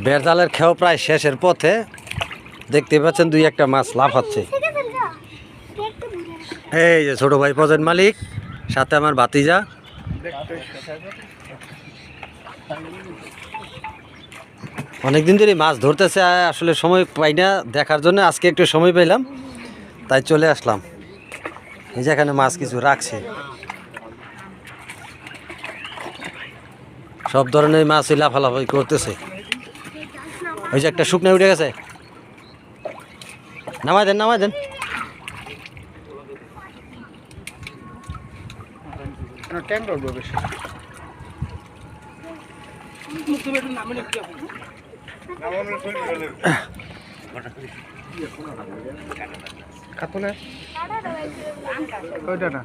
বেড়জালের খেও প্রায় শেষের পথে। দেখতে পাচ্ছেন দুই একটা মাছ লাফাচ্ছে। এই যে ছোট ভাই প্রজেক্ট মালিক, সাথে আমার ভাতিজা। অনেকদিন ধরে মাছ ধরতেছে, আসলে সময় পাই না দেখার জন্য, আজকে একটু সময় পেলাম তাই চলে আসলাম। এই যে এখানে মাছ কিছু রাখছে, সব ধরনের মাছই লাফালাফি করতেছে। ওই যে একটা শুকনো উঠে গেছে, নামাই দেন নামাই দেন। কাতলে ওইটা না